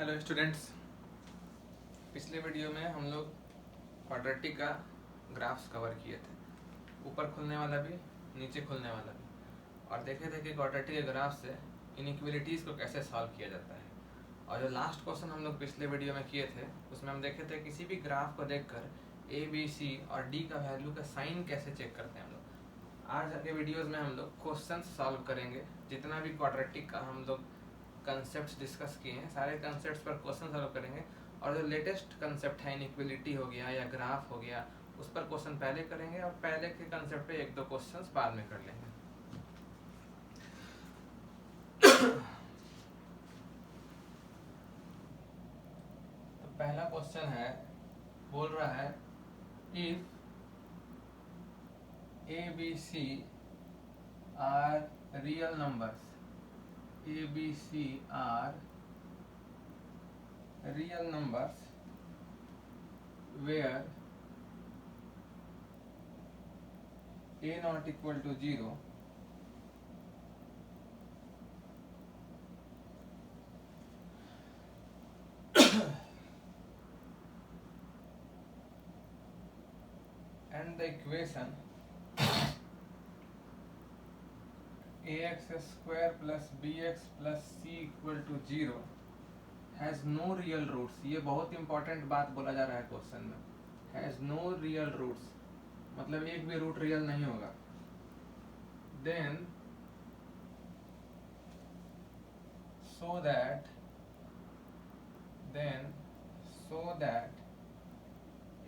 Hello students, पिछले video में हम लोग क्वाड्रेटिक का ग्राफ्स कवर किए थे, ऊपर खुलने वाला भी नीचे खुलने वाला भी, और देखे थे कि क्वाड्रेटिक के ग्राफ से इनइक्वलिटीज़ को कैसे सॉल्व किया जाता है। और जो लास्ट क्वेश्चन हम लोग पिछले वीडियो में किए थे उसमें हम देखे थे किसी भी ग्राफ को देखकर ए बी सी और डी का वैल्यू का साइन कैसे चेक करते हैं हम लोग। आज के वीडियोज़ में हम लोग क्वेश्चन सॉल्व करेंगे। जितना भी क्वाड्रेटिक का हम लोग कंसेप्ट डिस्कस किए हैं सारे कंसेप्ट पर क्वेश्चन सॉल्व करेंगे, और जो लेटेस्ट कंसेप्ट है इनइक्वलिटी हो गया या ग्राफ हो गया उस पर क्वेश्चन पहले करेंगे और पहले के कंसेप्ट पे एक दो क्वेश्चन बाद में कर लेंगे। तो पहला क्वेश्चन है, बोल रहा है if a b c are real numbers, a b c are real numbers where a not equal to 0 and the equation ax square plus bx plus c equal to 0 has no real roots. ये बहुत important बात बोला जा रहा है question में, has no real roots मतलब एक भी रूट रियल नहीं होगा। Then so that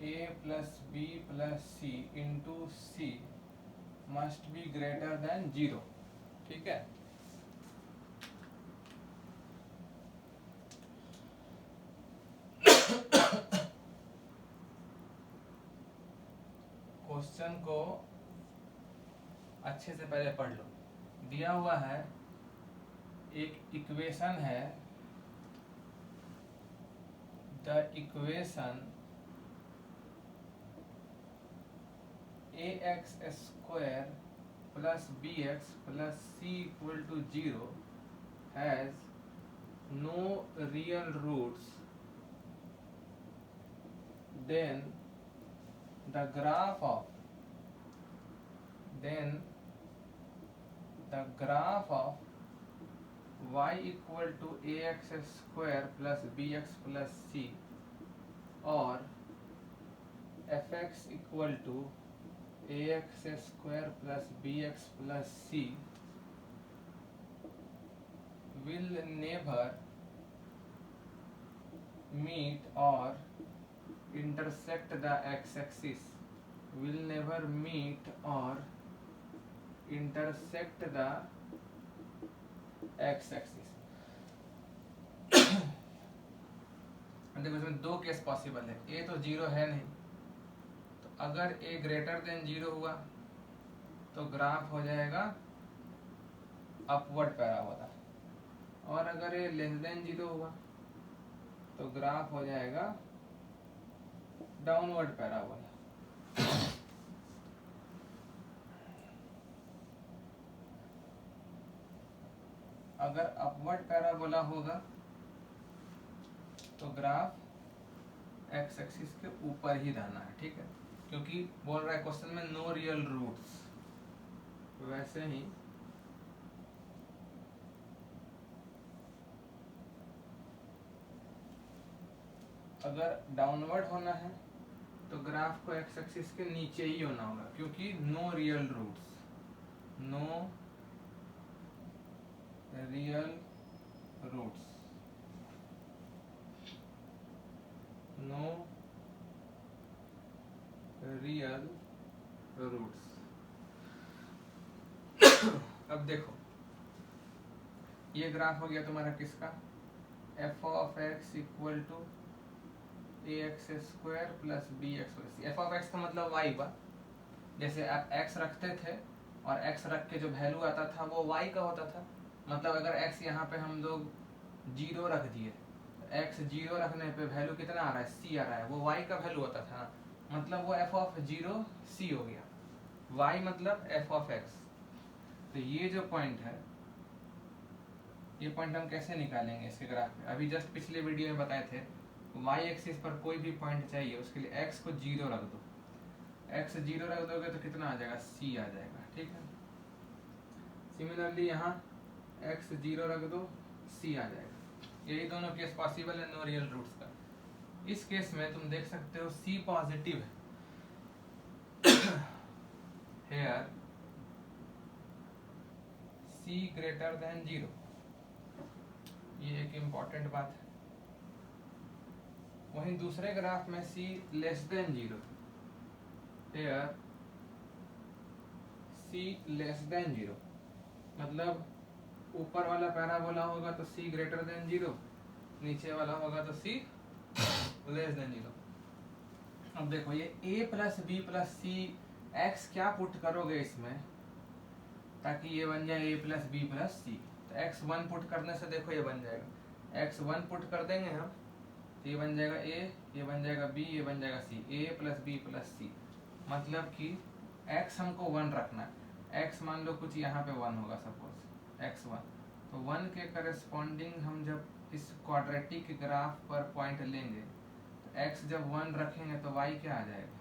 a plus B plus c into c must be greater than 0। ठीक है, क्वेश्चन को अच्छे से पहले पढ़ लो। दिया हुआ है एक इक्वेशन है, the equation ax square plus bx प्लस c equal to 0 has no real roots, then the graph of y equal to ax square plus bx plus c और fx equal to ax square plus bx plus c will never meet or intersect the x-axis, will never meet or intersect the x-axis। देखो इसमें दो case possible है, a तो 0 है नहीं, तो अगर a ग्रेटर देन 0 हुआ तो ग्राफ हो जाएगा अपवर्ड पैराबोला, और अगर a लेस देन 0 हुआ तो ग्राफ हो जाएगा डाउनवर्ड पैराबोला। अगर अपवर्ड पैराबोला होगा तो ग्राफ एक्स एक्सिस के ऊपर ही रहना है। ठीक है, क्योंकि बोल रहा है क्वेश्चन में नो रियल रूट्स। वैसे ही अगर डाउनवर्ड होना है तो ग्राफ को एक्स एक्सिस के नीचे ही होना होगा, क्योंकि no real roots, no real roots, no real roots. अब देखो ये ग्राफ हो गया तुम्हारा किसका, f of x equal to A x square plus B x plus c. F of x का मतलब वाई का, जैसे आप एक्स रखते थे और एक्स रख के जो वैल्यू आता था वो वाई का होता था। मतलब अगर एक्स यहाँ पे हम लोग 0 रख दिए, एक्स 0 रखने पे वैल्यू कितना आ रहा है, सी आ रहा है, वो वाई का वैल्यू होता था ना, मतलब वो एफ ऑफ 0 सी हो गया। वाई मतलब एफ ऑफ एक्स। तो ये जो पॉइंट है ये पॉइंट हम कैसे निकालेंगे इसके ग्राफ में? अभी जस्ट पिछले वीडियो में बताए थे, वाई एक्सिस पर कोई भी पॉइंट चाहिए उसके लिए एक्स को 0 रख दो। एक्स 0 रख दोगे तो कितना आ जाएगा? सी आ जाएगा। ठीक है, सिमिलरली यहाँ एक्स 0 रख दो, सी आ जाएगा। यही दोनों केस पॉसिबल है नो रियल रूट्स का। इस केस में तुम देख सकते हो सी पॉजिटिव है हेयर सी ग्रेटर देन 0, ये एक इम्पॉर्टेंट बात है। वहीं दूसरे ग्राफ में सी लेस देन 0, हेयर सी लेस देन 0, मतलब ऊपर वाला पैराबोला होगा तो सी ग्रेटर देन 0, नीचे वाला होगा तो सी लेस देन 0। अब देखो ये a plus B plus c, x क्या पुट करोगे इसमें ताकि ये बन जाए a plus B plus c? तो एक्स 1 पुट करने से देखो ये बन जाएगा, एक्स 1 पुट कर देंगे हम तो ये बन जाएगा a, ये बन जाएगा b, ये बन जाएगा c, a plus B plus C. मतलब कि x हमको 1 रखना है, x मान लो कुछ यहाँ पे 1 होगा सपोज x1, तो 1 के करस्पॉन्डिंग हम जब इस क्वाड्रेटिक ग्राफ पर पॉइंट लेंगे तो x जब 1 रखेंगे तो y क्या आ जाएगा?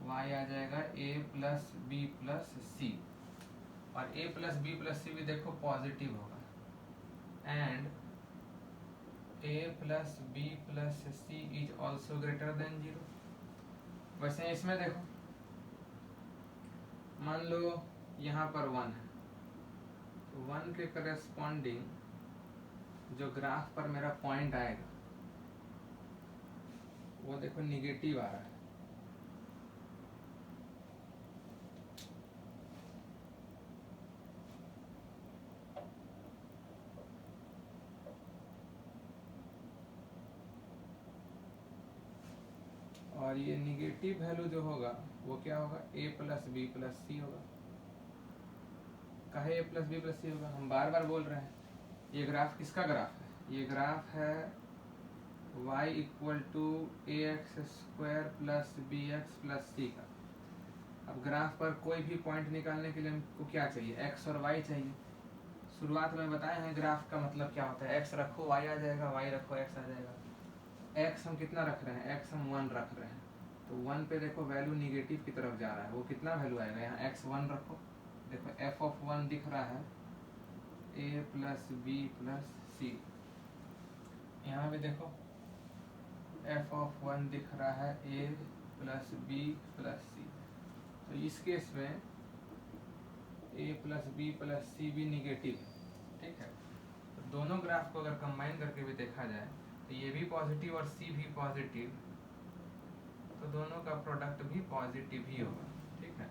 y आ जाएगा a plus B plus c, और a plus B plus c भी देखो पॉजिटिव होगा, and a plus B plus c is also greater than 0। वैसे इसमें देखो मान लो यहाँ पर 1 है, तो 1 के करस्पॉन्डिंग जो ग्राफ पर मेरा पॉइंट आएगा वो देखो निगेटिव आ रहा है। और ये निगेटिव वैल्यू जो होगा वो क्या होगा? a प्लस बी प्लस सी होगा। कहे a प्लस बी प्लस सी होगा? हम बार बार बोल रहे हैं ये ग्राफ किसका ग्राफ है? ये ग्राफ है y equal to A x square plus B x plus C का। अब ग्राफ पर कोई भी पॉइंट निकालने के लिए हमको क्या चाहिए? x और y चाहिए। शुरुआत में बताए हैं ग्राफ का मतलब क्या होता है, x रखो y आ जाएगा, y रखो x आ जाएगा। x हम कितना रख रहे हैं? x हम 1 रख रहे हैं, तो 1 पे देखो वैल्यू निगेटिव की तरफ जा रहा है, वो कितना वैल्यू आएगा? यहाँ x 1 रखो, देखो f ऑफ 1 दिख रहा है a प्लस बी प्लस सी, यहाँ पे देखो f ऑफ 1 दिख रहा है a plus B plus c. तो इस केस में a plus B plus c भी निगेटिव है। ठीक है, तो दोनों ग्राफ को अगर कंबाइन करके भी देखा जाए तो ये भी पॉजिटिव और सी भी पॉजिटिव, तो दोनों का प्रोडक्ट भी पॉजिटिव ही होगा। ठीक है,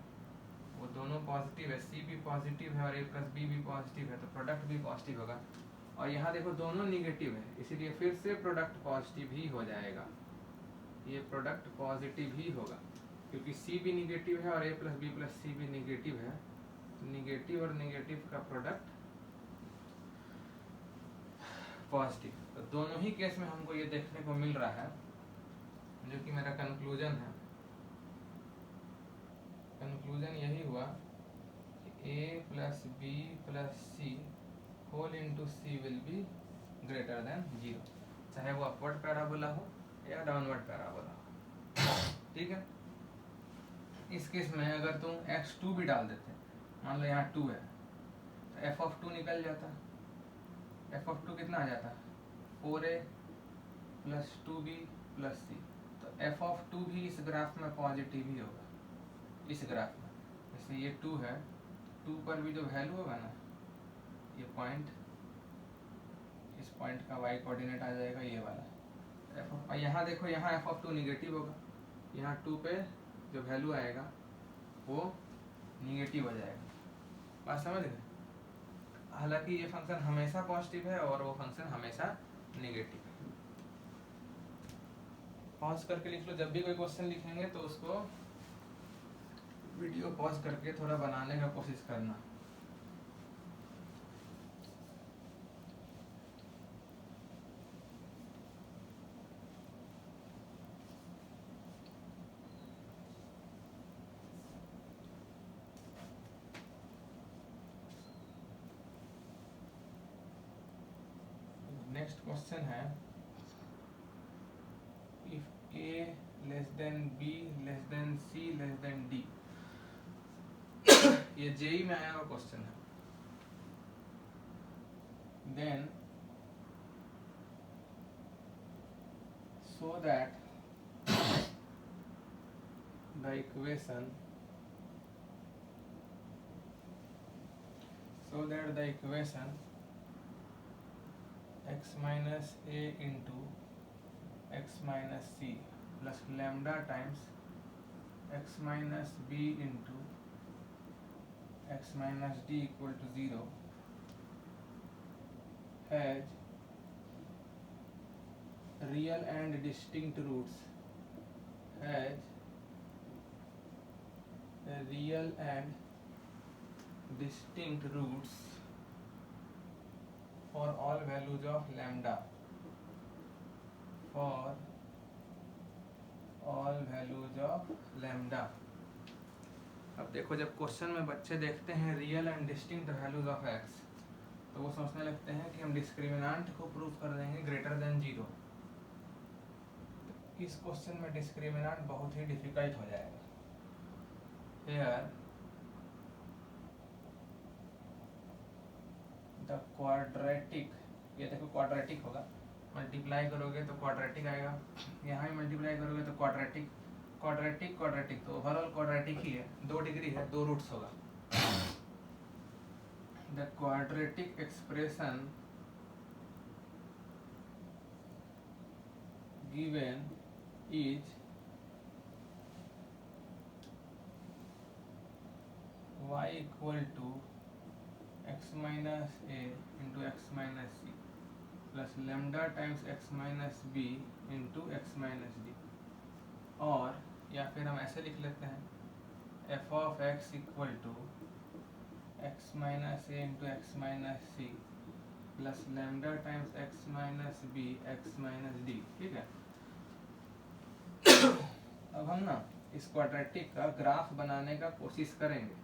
वो दोनों पॉजिटिव है, सी भी पॉजिटिव है और a प्लस बी भी पॉजिटिव है, तो प्रोडक्ट भी पॉजिटिव होगा। और यहाँ देखो दोनों निगेटिव है, इसीलिए फिर से प्रोडक्ट पॉजिटिव ही हो जाएगा। ये प्रोडक्ट पॉजिटिव ही होगा क्योंकि सी भी निगेटिव है और a plus B plus c भी निगेटिव है, तो निगेटिव और निगेटिव का प्रोडक्ट पॉजिटिव। तो दोनों ही केस में हमको ये देखने को मिल रहा है, जो कि मेरा कंक्लूजन है। कंक्लूजन यही हुआ कि a plus B plus c whole into c will be greater than 0, चाहे वो अपवर्ड पैराबोला हो या डाउनवर्ड पैराबोला हो। ठीक है, इस केस में अगर तुम x2 भी डाल देते, मान लो यहाँ 2 है, तो f ऑफ 2 निकल जाता, f ऑफ 2 कितना आ जाता? 4a plus 2b plus c. तो f ऑफ 2 भी इस ग्राफ में पॉजिटिव ही होगा। इस ग्राफ में जैसे ये 2 है, 2 पर भी जो वैल्यू होगा ना, ये पॉइंट, इस पॉइंट का y कोऑर्डिनेट आ जाएगा ये वाला f ऑफ, और यहाँ देखो यहाँ f ऑफ 2 निगेटिव होगा, यहाँ 2 पे जो वैल्यू आएगा वो निगेटिव हो जाएगा। बात समझ गए? हालांकि ये फंक्शन हमेशा पॉजिटिव है और वो फंक्शन हमेशा निगेटिव है। पॉज करके लिख लो, जब भी कोई क्वेश्चन लिखेंगे तो उसको वीडियो पॉज करके थोड़ा बनाने का कोशिश करना। नेक्स्ट क्वेश्चन है if a less than b less than c less than d. ये जेई में आया हुआ क्वेश्चन है। Then so that the equation x minus a into x minus c plus lambda times x minus b into x minus d equal to 0 has real and distinct roots for all values of lambda अब देखो, जब question में बच्चे देखते हैं real and distinct values of x तो वो सोचने लगते हैं कि हम डिस्क्रिमिनेंट को प्रूव कर देंगे ग्रेटर देन 0। इस क्वेश्चन में डिस्क्रिमिनेंट बहुत ही डिफिकल्ट हो जाएगा। हियर द क्वाड्रेटिक, ये देखो क्वाड्रेटिक होगा, मल्टीप्लाई करोगे तो क्वाड्रेटिक आएगा, यहाँ भी मल्टीप्लाई करोगे तो क्वाड्रेटिक क्वाड्रेटिक क्वाड्रेटिक, तो ओवरऑल क्वाड्रेटिक ही है, 2 डिग्री है, 2 रूट्स होगा। The quadratic expression given is y equal to x minus a into x minus c plus lambda times x minus b into x minus d, और या फिर हम ऐसे लिख लेते हैं f of x equal to x minus a into x minus c plus lambda times x minus b x minus d। ठीक है, अब हम ना इस क्वाड्रेटिक का ग्राफ बनाने का कोशिश करेंगे,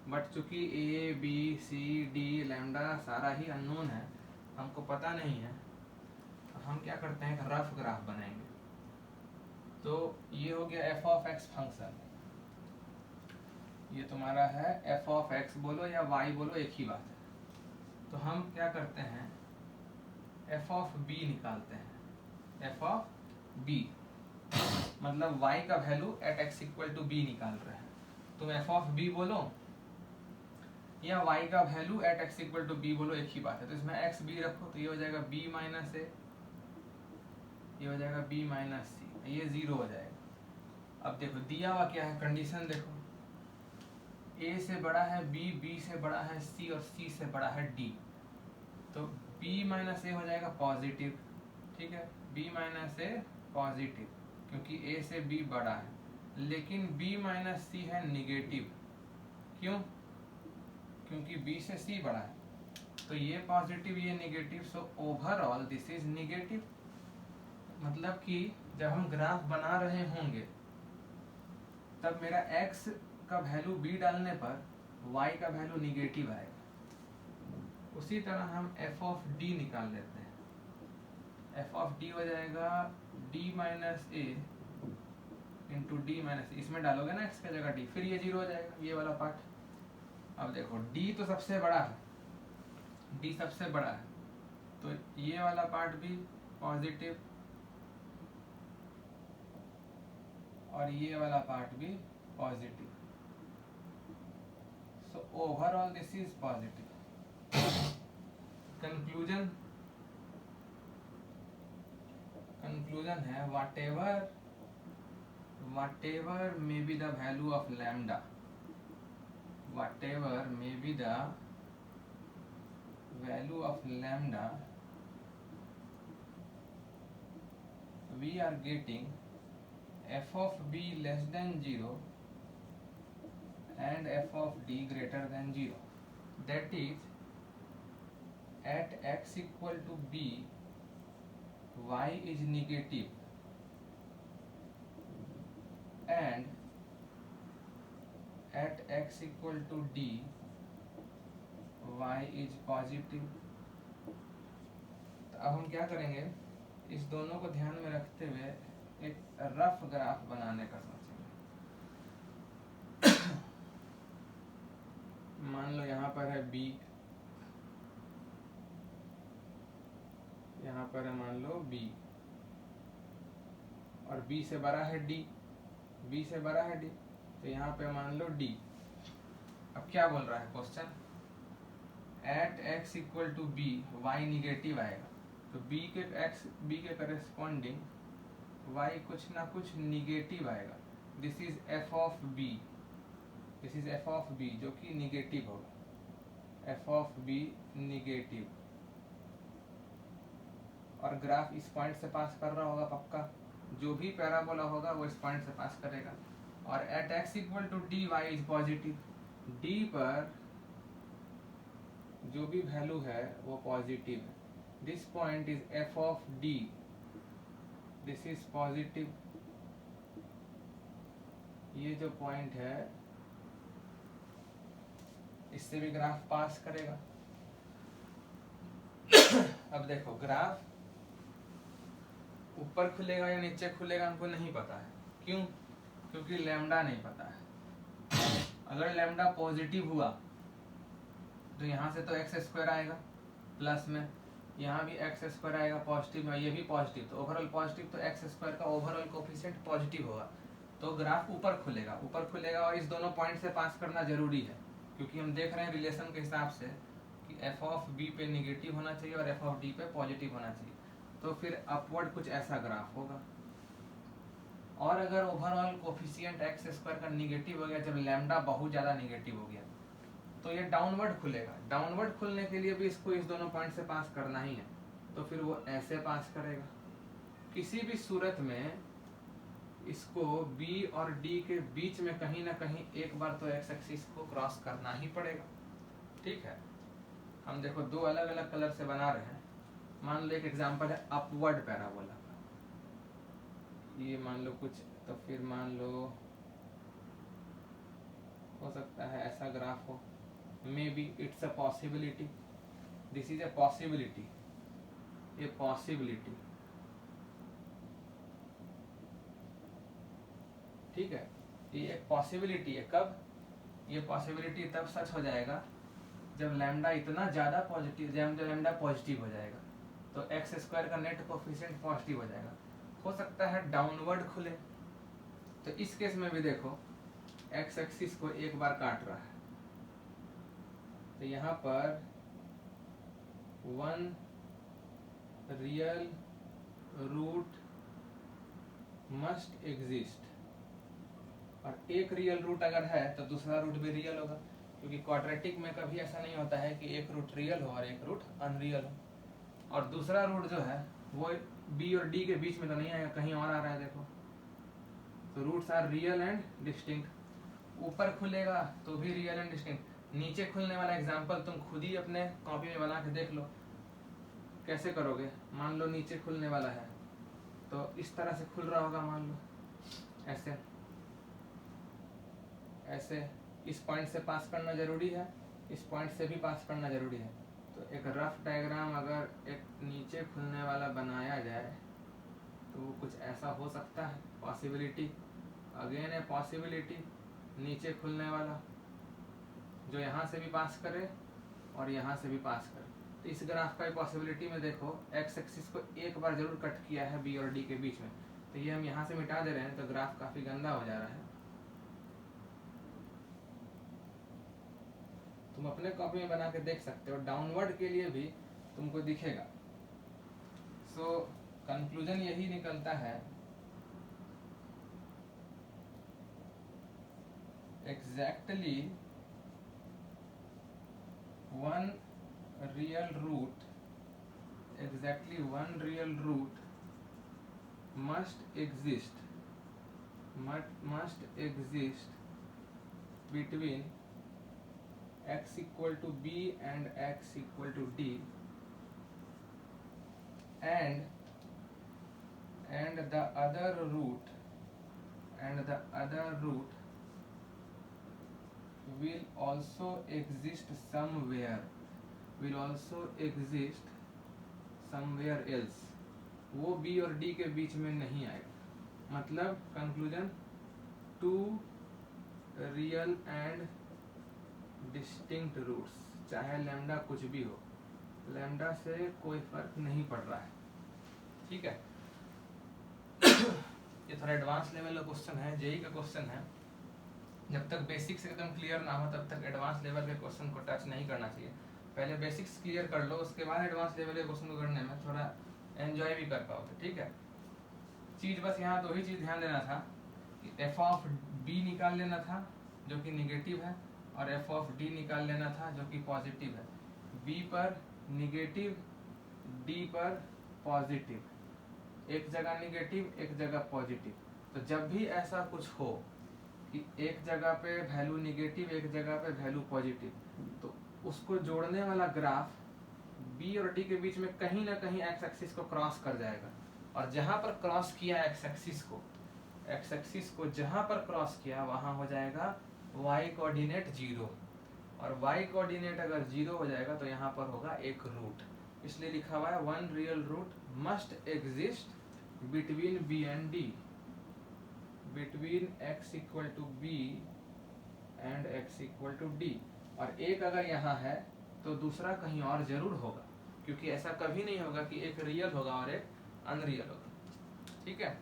बट चूंकि a b c d lambda सारा ही अननोन है, हमको पता नहीं है, तो हम क्या करते हैं, एक रफ ग्राफ बनाएंगे। तो ये हो गया एफ ऑफ एक्स फंक्शन, ये तुम्हारा है एफ ऑफ एक्स बोलो या वाई बोलो एक ही बात है। तो हम क्या करते हैं, एफ ऑफ बी निकालते हैं। एफ ऑफ बी मतलब y का value at x equal to b निकाल रहे हैं। तुम एफ ऑफ बी बोलो या y का value at x equal to b बोलो, एक ही बात है। तो इसमें x b रखो तो ये हो जाएगा b माइनस ए, ये हो जाएगा b माइनस सी, ये 0 हो जाएगा। अब देखो दिया हुआ क्या है, कंडीशन देखो, a से बड़ा है b, b से बड़ा है c और c से बड़ा है d, तो b माइनस ए हो जाएगा पॉजिटिव। ठीक है, b माइनस ए पॉजिटिव क्योंकि a से b बड़ा है, लेकिन b माइनस सी है निगेटिव। क्यों? क्योंकि b से c बड़ा है, तो ये पॉजिटिव ये negative, so overall this is negative. मतलब कि जब हम ग्राफ बना रहे होंगे तब मेरा x का वैल्यू b डालने पर y का वैल्यू निगेटिव आएगा। उसी तरह हम f ऑफ d निकाल लेते हैं। f ऑफ d हो जाएगा d माइनस ए इंटू डी माइनस, इसमें डालोगे ना x की जगह d, फिर ये 0 हो जाएगा, ये वाला पार्ट। अब देखो d तो सबसे बड़ा है, d सबसे बड़ा है, तो ये वाला पार्ट भी पॉजिटिव और ये वाला पार्ट भी positive, so overall this is positive. Conclusion है whatever may be the value of lambda, whatever may be the value of lambda, we are getting f of b less than 0 and f of d greater than 0. That is, at x equal to b, y is negative and at x equal to d, y is positive। तो अब हम क्या करेंगे, इस दोनों को ध्यान में रखते हुए एक रफ ग्राफ बनाने का सोचेंगे। मान लो यहाँ पर है b, यहाँ पर है मान लो b, और b से बड़ा है d, b से बड़ा है d, तो यहाँ पे मान लो d। अब क्या बोल रहा है question, at x equal to b y negative आएगा, तो b के करेस्पॉन्डिंग y कुछ ना कुछ निगेटिव आएगा। This is f of b, this is f of b जो कि निगेटिव होगा, f ऑफ b निगेटिव। और ग्राफ इस पॉइंट से पास कर रहा होगा पक्का, जो भी पैराबोला होगा वो इस पॉइंट से पास करेगा। और at x equal to d y is positive, d पर जो भी वैल्यू है वो पॉजिटिव है। This point is f of d, this is positive. ये जो पॉइंट है इससे भी ग्राफ पास करेगा। अब देखो ग्राफ ऊपर खुलेगा या नीचे खुलेगा हमको नहीं पता है, क्यों? क्योंकि लैम्डा नहीं पता है। अगर लैम्डा पॉजिटिव हुआ तो यहाँ से तो एक्स स्क्वायर आएगा प्लस में, यहाँ भी एक्स स्क्वायर आएगा पॉजिटिव में, ये भी पॉजिटिव, तो ओवरऑल पॉजिटिव, तो एक्स स्क्वायर का ओवरऑल कोफिशिएंट पॉजिटिव होगा, तो ग्राफ ऊपर खुलेगा। और इस दोनों पॉइंट से पास करना जरूरी है, क्योंकि हम देख रहे हैं रिलेशन के हिसाब से कि एफ ऑफ बी पे निगेटिव होना चाहिए और एफ ऑफ डी पे पॉजिटिव होना चाहिए, तो फिर अपवर्ड कुछ ऐसा ग्राफ होगा। और अगर ओवरऑल कोफिशिएंट एक्स स्क्वायर का निगेटिव हो गया, जब लैम्डा बहुत ज़्यादा निगेटिव हो गया, तो ये डाउनवर्ड खुलेगा। डाउनवर्ड खुलने के लिए भी इसको इस दोनों पॉइंट से पास करना ही है, तो फिर वो ऐसे पास करेगा। किसी भी सूरत में इसको B और D के बीच में कहीं ना कहीं एक बार तो एक्स एक्सिस को क्रॉस करना ही पड़ेगा। ठीक है, हम देखो दो अलग अलग कलर से बना रहे हैं। मान लो एक एग्जांपल है अपवर्ड पैराबोला का, ये मान लो कुछ, तो फिर मान लो हो सकता है ऐसा ग्राफ हो, may be it's a possibility, this is a possibility, ये पॉसिबिलिटी। ठीक है, ये एक पॉसिबिलिटी है। कब? ये पॉसिबिलिटी तब सच हो जाएगा जब लैम्डा इतना ज़्यादा पॉजिटिव, जब लैम्डा पॉजिटिव हो जाएगा, तो एक्स स्क्वायर का नेट कोफिशिएंट पॉजिटिव हो जाएगा। हो सकता है डाउनवर्ड खुले, तो इस केस में भी देखो एक्स एक्सिस को एक बार काट रहा है, तो यहाँ पर one real root must exist, और एक रियल रूट अगर है तो दूसरा रूट भी रियल होगा, क्योंकि क्वाड्रेटिक में कभी ऐसा नहीं होता है कि एक रूट रियल हो और एक रूट अनरियल हो। और दूसरा रूट जो है वो बी और डी के बीच में तो नहीं आएगा, कहीं और आ रहा है देखो, तो roots are real and distinct. ऊपर खुलेगा तो भी रियल एंड डिस्टिंक्ट। नीचे खुलने वाला एग्जांपल तुम खुद ही अपने कॉपी में बना के देख लो कैसे करोगे। मान लो नीचे खुलने वाला है तो इस तरह से खुल रहा होगा, मान लो ऐसे ऐसे, इस पॉइंट से पास करना जरूरी है, इस पॉइंट से भी पास करना जरूरी है। तो एक रफ डायग्राम अगर एक नीचे खुलने वाला बनाया जाए तो वो कुछ ऐसा हो सकता है, पॉसिबिलिटी, अगेन है पॉसिबिलिटी, नीचे खुलने वाला जो यहाँ से भी पास करे और यहाँ से भी पास करे। तो इस ग्राफ का पॉसिबिलिटी में देखो एक्स एक्सिस को एक बार जरूर कट किया है बी और डी के बीच में, तो ये हम यहाँ से मिटा दे रहे हैं, तो ग्राफ काफी गंदा हो जा रहा है। तुम अपने कॉपी में बना के देख सकते हो, डाउनवर्ड के लिए भी तुमको दिखेगा। सो कंक्लूजन यही निकलता है, exactly one real root, exactly one real root must exist between x equal to b and x equal to d, and the other root will also exist somewhere, somewhere else, वो b और d के बीच में नहीं आएगा। मतलब conclusion, two real and distinct roots, चाहे lambda कुछ भी हो, लैम्डा से कोई फर्क नहीं पड़ रहा है। ठीक है, ये थोड़ा एडवांस लेवल का क्वेश्चन है, जेई का क्वेश्चन है। जब तक बेसिक्स एकदम क्लियर ना हो तब तक एडवांस लेवल के क्वेश्चन को टच नहीं करना चाहिए। पहले बेसिक्स क्लियर कर लो, उसके बाद एडवांस लेवल के क्वेश्चन को करने में थोड़ा एंजॉय भी कर पाओगे। ठीक है, चीज बस यहाँ दो ही चीज ध्यान देना था कि एफ ऑफ बी निकाल लेना था जो कि निगेटिव है, और एफ ऑफ डी निकाल लेना था जो कि पॉजिटिव है। बी पर निगेटिव, डी पर पॉजिटिव, एक जगह निगेटिव एक जगह पॉजिटिव। तो जब भी ऐसा कुछ हो कि एक जगह पे वैल्यू निगेटिव एक जगह पे वैल्यू पॉजिटिव, तो उसको जोड़ने वाला ग्राफ बी और डी के बीच में कहीं ना कहीं एक्स एक्सिस को क्रॉस कर जाएगा। और जहां पर क्रॉस किया एक्स एक्सिस को जहां पर क्रॉस किया वहां हो जाएगा y कोऑर्डिनेट 0, और y कोऑर्डिनेट अगर 0 हो जाएगा तो यहाँ पर होगा एक रूट। इसलिए लिखा हुआ है one real root must exist between b and d, between x equal to b and x equal to d। और एक अगर यहाँ है तो दूसरा कहीं और जरूर होगा, क्योंकि ऐसा कभी नहीं होगा कि एक रियल होगा और एक अनरियल होगा। ठीक है,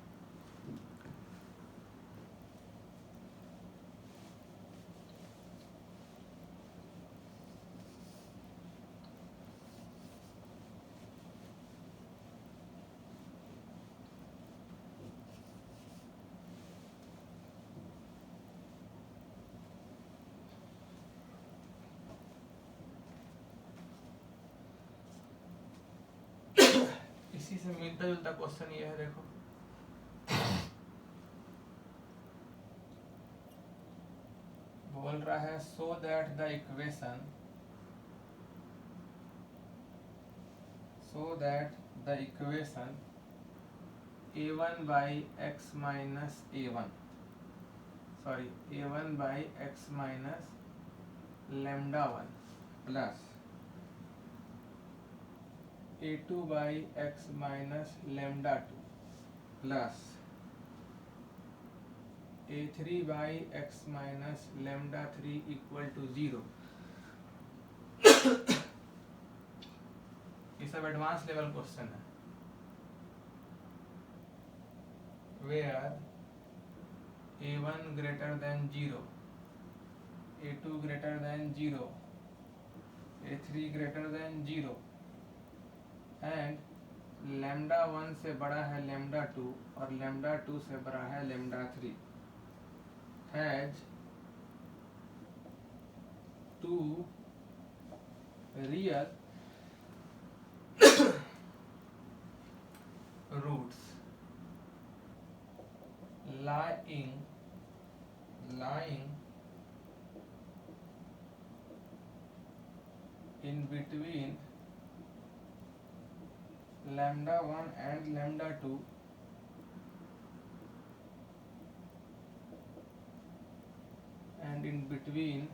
इसी से मिलता जुलता क्वेश्चन ये है, देखो बोल रहा है so that the equation a1 by x minus a1 a1 by x minus lambda 1 plus a2 by x minus lambda 2 plus a3 by x minus lambda 3 equal to 0। ये सब एडवांस लेवल क्वेश्चन है, where a1 greater than 0, a2 greater than 0, a3 greater than 0 and lambda 1 से बड़ा है lambda 2 और lambda 2 से बड़ा है lambda 3 has two real roots lying in between lambda 1 and lambda 2 and in between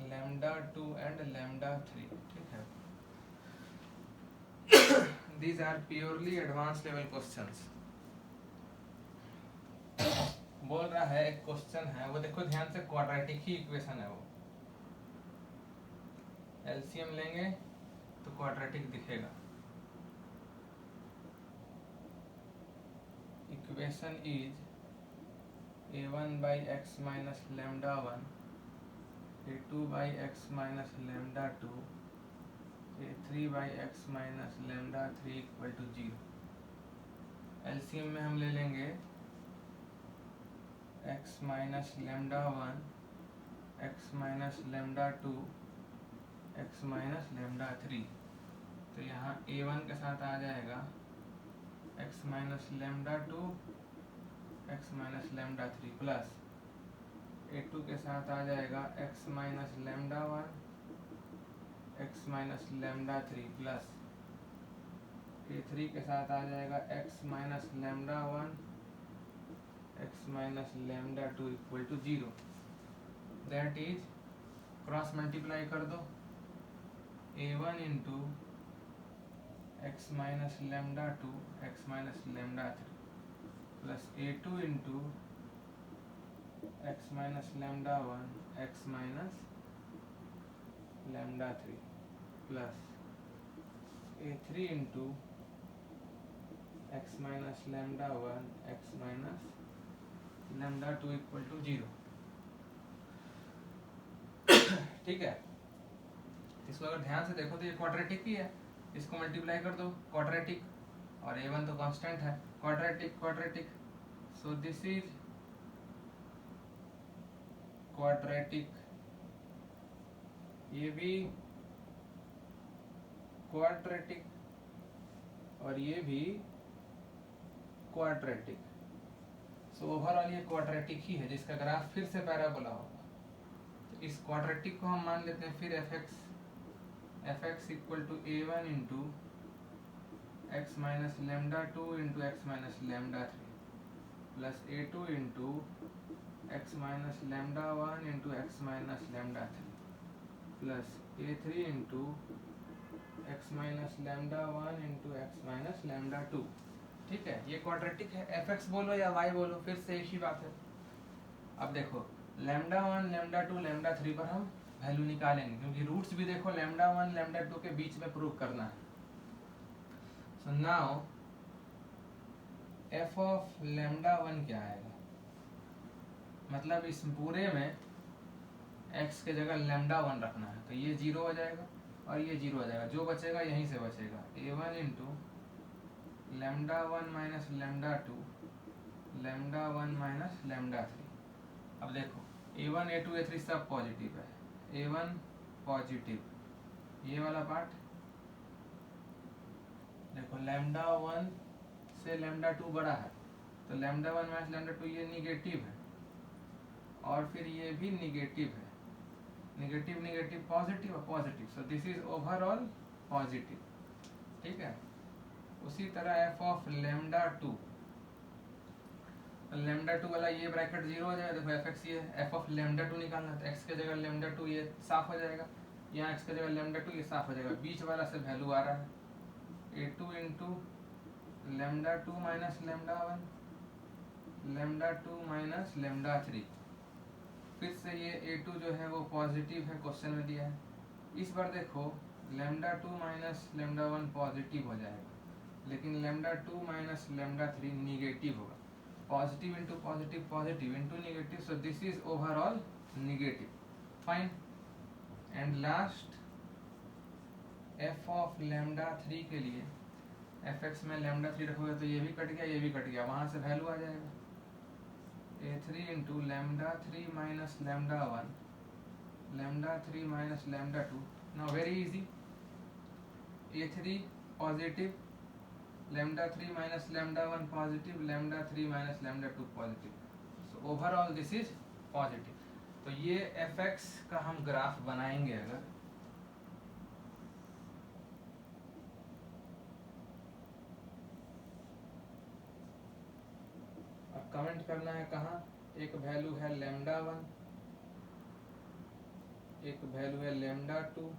lambda 2 and lambda 3। ठीक है, these are purely advanced level questions। बोल रहा है एक क्वेश्चन है, वो देखो ध्यान से, क्वाड्रेटिक ही इक्वेशन है, वो एलसीएम लेंगे तो क्वाड्रेटिक दिखेगा। Equation is a1 by x minus lambda 1, a2 by x minus lambda 2, a3 by x minus lambda 3 equal to 0। LCM में हम ले लेंगे x minus lambda 1, x minus lambda 2, x minus lambda 3। तो यहाँ a1 के साथ आ जाएगा x minus lambda 2, x minus lambda 3 plus a2 के साथ आ जाएगा x minus lambda 1, x minus lambda 3 plus a3 के साथ आ जाएगा x minus lambda 1, x minus lambda 2 equal to 0। That is cross multiply कर दो, a1 into x minus lambda two x minus lambda three plus a2 into x minus lambda one x minus lambda three plus a3 into x minus lambda one x minus lambda two equal to 0। ठीक है, इसको अगर ध्यान से देखो तो ये quadratic ही है, इसको मल्टीप्लाई कर दो क्वाड्रेटिक, और a1 तो कांस्टेंट है, quadratic quadratic, so this is quadratic, ये भी क्वाड्रेटिक और ये भी क्वाड्रेटिक। सो ओवरऑल ये क्वाड्रेटिक ही है जिसका ग्राफ फिर से पैराबोला होगा। तो इस क्वाड्रेटिक को हम मान लेते हैं फिर fx equal to a1 into x minus lambda two into x minus lambda three plus a2 into x minus lambda one into x minus lambda three plus a3 into x minus lambda one into x minus lambda two. ठीक है, ये quadratic है, fx बोलो या y बोलो फिर से एक ही बात है। अब देखो lambda one lambda two lambda three पर हम वैल्यू निकालेंगे, क्योंकि रूट्स भी देखो लेमडा वन लेमडा टू के बीच में प्रूव करना है। So now f of lambda one क्या आएगा, मतलब इस पूरे में x के जगह लेमडा वन रखना है, तो ये 0 हो जाएगा और ये 0 हो जाएगा, जो बचेगा यहीं से बचेगा a1 into lambda one minus lambda to lambda one minus lambda three. अब देखो a1 a2 a3 सब पॉजिटिव है, a1 पॉजिटिव, ये वाला पार्ट देखो लेमडा वन से लेमडा टू बड़ा है, तो lambda one minus lambda to ये निगेटिव है, और फिर ये भी निगेटिव है, निगेटिव निगेटिव पॉजिटिव और positive, so this is overall positive. ठीक है, उसी तरह f of lambda two, lambda two वाला ये ब्रैकेट 0 हो जाएगा, देखो fx ये है, f ऑफ लेमडा टू निकालना है, तो x के जगह लेमडा टू ये साफ हो जाएगा, यहाँ x के जगह लेमडा टू ये साफ हो जाएगा, बीच वाला से वैल्यू आ रहा है a2 into lambda two minus lambda one lambda two minus lambda three, फिर से ये a2 जो है वो पॉजिटिव है, क्वेश्चन में दिया है। इस बार देखो lambda two minus lambda one positive हो जाएगा, लेकिन lambda two minus lambda three negative होगा, positive into positive positive into negative, so this is overall negative. Fine, and last f of lambda three के लिए fx में lambda three रखोगे तो ये भी कट गया, ये भी कट गया, वहां से वैल्यू आ जाएगा a3 into lambda three minus lambda one lambda three minus lambda to. Now very easy, a3 positive, lambda three minus lambda one positive, lambda three minus lambda to positive, so overall this is positive. तो ये fx का हम graph बनाएंगे, अगर अब comment करना है कहाँ, एक वैल्यू है लेमडा वन, एक वैल्यू है लेमडा टू,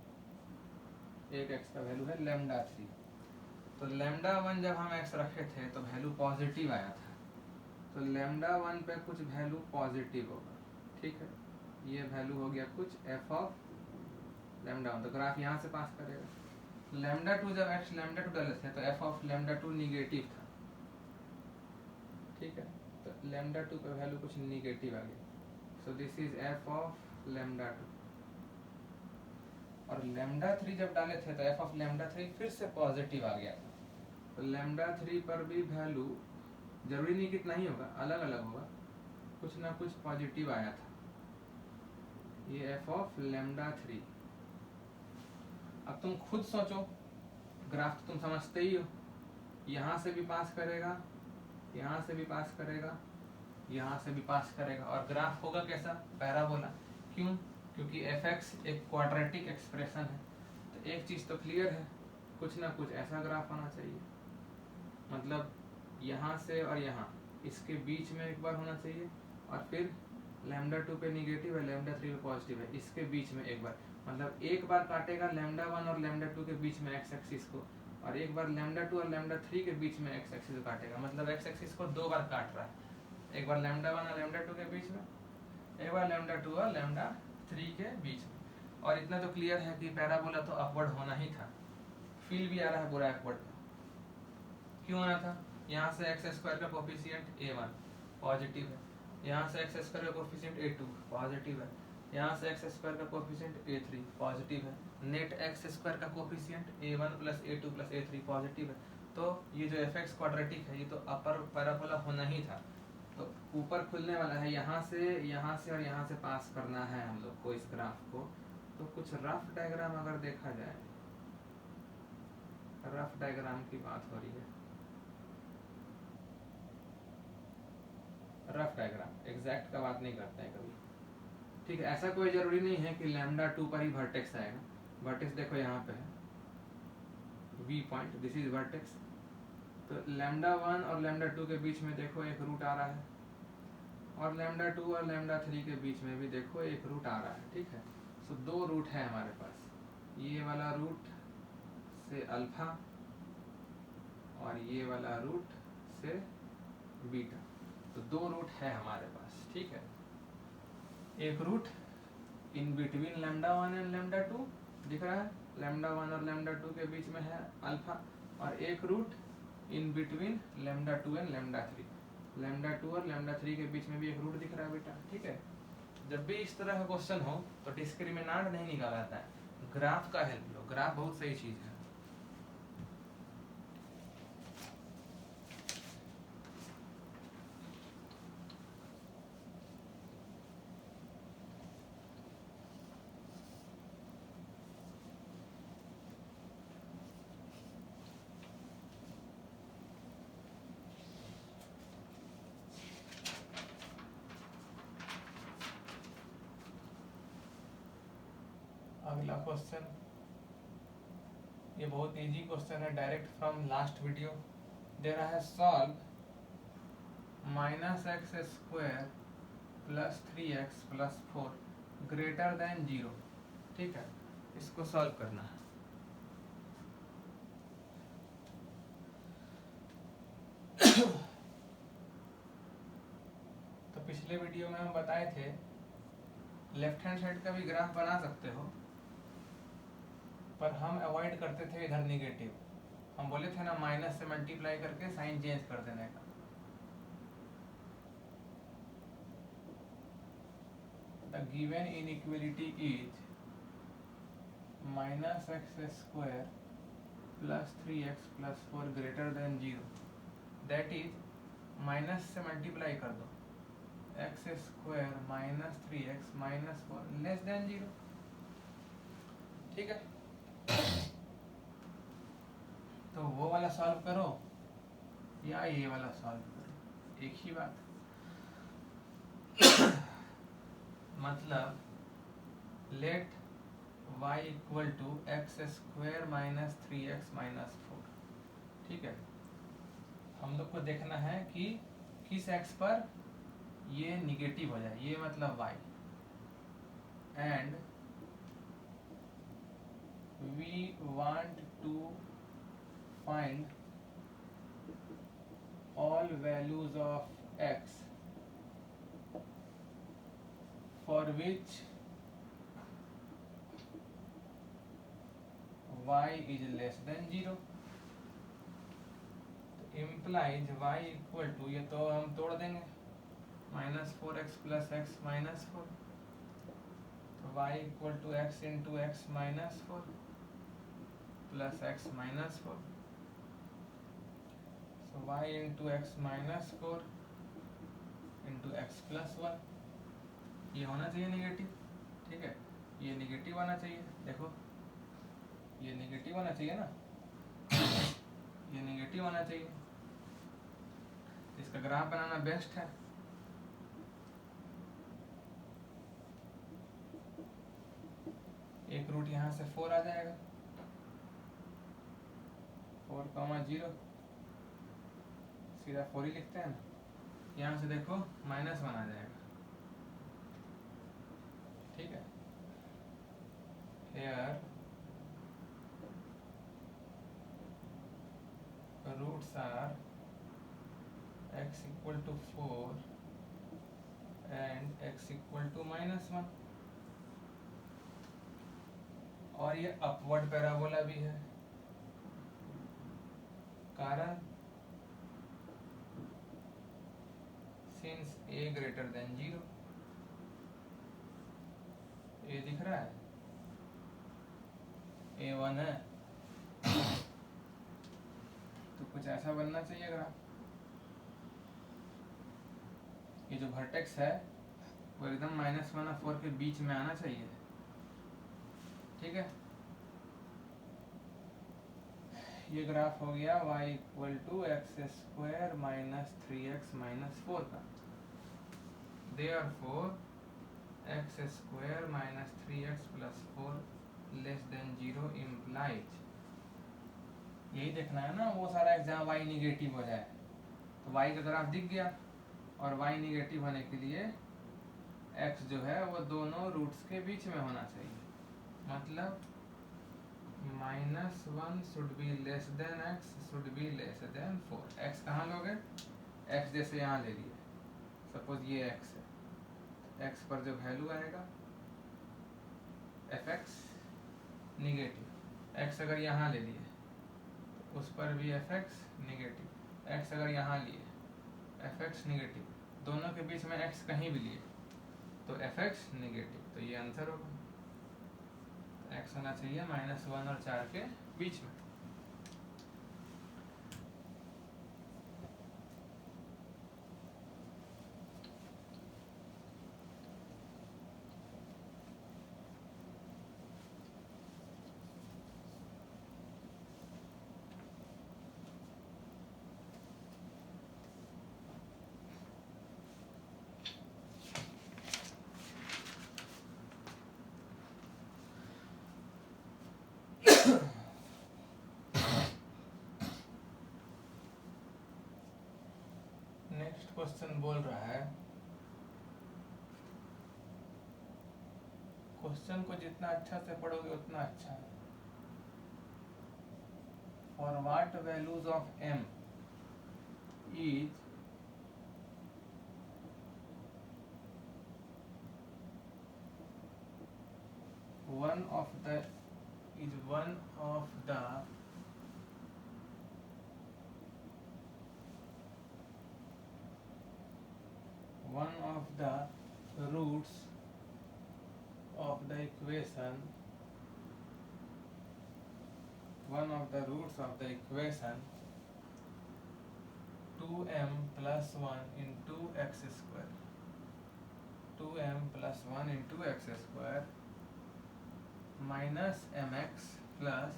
एक x का वैल्यू है लेमडा थ्री। तो लेमडा वन जब हम x रखे थे तो वैल्यू पॉजिटिव आया था, तो लेमडा वन पे कुछ वैल्यू पॉजिटिव होगा। ठीक है, ये वैल्यू हो गया कुछ f ऑफ लेमडा वन, तो ग्राफ यहाँ से पास करेगा। लेमडा टू जब x लेमडा टू डाले थे तो f of lambda two negative था। ठीक है, तो लेमडा टू पे वैल्यू कुछ निगेटिव आ गया, सो this is f of lambda two. और लेमडा थ्री जब डाले थे तो f ऑफ लेमडा थ्री फिर से पॉजिटिव आ गया था, तो लेमडा थ्री पर भी वैल्यू जरूरी नहीं कितना ही होगा, अलग अलग होगा, कुछ ना कुछ पॉजिटिव आया था, ये f ऑफ लेमडा थ्री। अब तुम खुद सोचो, ग्राफ तो तुम समझते ही हो, यहाँ से भी पास करेगा, यहाँ से भी पास करेगा, यहाँ से भी पास करेगा, और ग्राफ होगा कैसा, पैराबोला। क्यों? क्योंकि fx एक क्वाड्रेटिक एक्सप्रेशन है, तो एक चीज़ तो क्लियर है, कुछ ना कुछ ऐसा ग्राफ आना चाहिए, मतलब यहाँ से और यहाँ इसके बीच में एक बार होना चाहिए, और फिर लेमडा टू पे निगेटिव है, लेमडा थ्री पे पॉजिटिव है, इसके बीच में एक बार, मतलब एक बार काटेगा लेमडा वन और लेमडा टू के बीच में एक्स एक्सिस को, और एक बार लैम्डा 2 और लैम्डा 3 के बीच में एक्स एक्सिस काटेगा, मतलब एक्स एक्सिस को 2 बार काट रहा है, एक बार लैम्डा 1 और लैम्डा 2 के बीच में, एक बार लैम्डा 2 और लैम्डा 3 के बीच में। और इतना तो क्लियर है कि पैराबोला तो अपवर्ड होना ही था, फील भी आ रहा है पूरा अपवर्ड का। क्यों आना था? यहाँ से एक्स स्क्वायर का कोफिशिएंट a1 पॉजिटिव है, यहाँ से एक्स स्क्वायर का कोफिशिएंट a2 पॉजिटिव है, यहाँ से एक्स स्क्वायर का कोफिशिएंट a3 पॉजिटिव है, नेट एक्स स्क्वायर का coefficient a1 plus a2 plus a3 positive है। तो ये जो एफ एक्स क्वाड्रेटिक है ये तो अपर पैराबोला होना ही था, तो ऊपर खुलने वाला है, यहाँ से और यहाँ से पास करना है हम लोग को इस ग्राफ को। तो कुछ रफ डायग्राम अगर देखा जाए, रफ डायग्राम की बात हो रही है, रफ डायग्राम, एग्जैक्ट का बात नहीं करते हैं कभी, ठीक है। ऐसा कोई जरूरी नहीं है कि लैम्डा 2 पर ही वर्टेक्स आएगा। वर्टेक्स देखो यहाँ पे है V point, this is vertex. तो लैम्डा 1 और लैम्डा 2 के बीच में देखो एक रूट आ रहा है, और लैम्डा 2 और लैम्डा 3 के बीच में भी देखो एक रूट आ रहा है, ठीक है। सो दो रूट है हमारे पास, ये वाला रूट से अल्फा और ये वाला रूट से बीटा, तो दो रूट है हमारे पास, ठीक है। एक root in between lambda 1 and lambda 2 दिख रहा है, लैम्डा 1 और लैम्डा 2 के बीच में है अल्फा, और एक root in between lambda 2 and lambda 3, lambda 2 और लैम्डा 3 के बीच में भी एक रूट दिख रहा है बेटा, ठीक है। जब भी इस तरह का क्वेश्चन हो तो डिस्क्रिमिनांट नहीं निकाला जाता है, ग्राफ का हेल्प लो, ग्राफ बहुत सही चीज है। अगला क्वेश्चन, ये बहुत इजी क्वेश्चन है, डायरेक्ट फ्रॉम लास्ट वीडियो। दे रहा है solve -x² plus 3x plus 4 greater than 0, ठीक है। इसको सॉल्व करना है। तो पिछले वीडियो में हम बताए थे लेफ्ट हैंड साइड का भी ग्राफ बना सकते हो, पर हम अवॉइड करते थे इधर निगेटिव, हम बोले थे ना माइनस से मल्टीप्लाई करके साइन चेंज कर देने का। The given inequality is -x² plus 3x plus 4 greater than 0, that is minus से मल्टीप्लाई कर दो, x² minus 3x minus 4 less than 0, ठीक है। तो वो वाला सॉल्व करो या ये वाला सॉल्व करो, एक ही बात। मतलब let y equal to x² minus 3x minus 4, ठीक है। हम लोग को देखना है कि किस x पर ये निगेटिव हो जाए, ये मतलब y, and we want to find all values of x for which y is less than 0, तो implies y इक्वल टू, ये तो हम तोड़ देंगे, -4x प्लस x माइनस 4, तो y equal to x into x minus 4 plus x minus 4, so y into x minus 4 into x plus 1, ये होना चाहिए निगेटिव, ठीक है। ये निगेटिव आना चाहिए, देखो ये निगेटिव आना चाहिए ना, ये निगेटिव आना चाहिए, इसका ग्राफ बनाना बेस्ट है। एक रूट यहाँ से 4 आ जाएगा, 4,0, सीधा 4 ही लिखते हैं ना, यहाँ से देखो -1 आ जाएगा, ठीक है। Here roots are x equal to 4 and x equal to -1, और ये अपवर्ड पैराबोला भी है, कारण सिंस a ग्रेटर देन 0, ये दिख रहा है a1 है, तो कुछ ऐसा बनना चाहिए ग्राफ। ये जो वर्टेक्स है वो एकदम -1 और 4 के बीच में आना चाहिए, ठीक है। ये ग्राफ हो गया y equal to x square minus 3x minus 4 का। Therefore x square minus 3x plus 4 less than 0 implies, यही देखना है ना वो सारा जहाँ y निगेटिव हो जाए, तो y का ग्राफ दिख गया, और y निगेटिव होने के लिए x जो है वो दोनों रूट्स के बीच में होना चाहिए, मतलब -1 should be less then x should be less then 4। x कहाँ लोगे, x जैसे यहाँ ले लिए, सपोज ये x है, x पर जो वैल्यू आएगा fx निगेटिव, x अगर यहाँ ले लिए तो उस पर भी fx निगेटिव, x अगर यहाँ लिए fx निगेटिव, दोनों के बीच में x कहीं भी लिए तो fx निगेटिव, तो ये आंसर होगा। x होना चाहिए -1 और 4 के बीच में। नेक्स्ट क्वेश्चन बोल रहा है, क्वेश्चन को जितना अच्छा से पढ़ोगे उतना अच्छा है। For what values of m is one of the roots of the equation 2m plus 1 into x square, 2m plus 1 into x square minus mx plus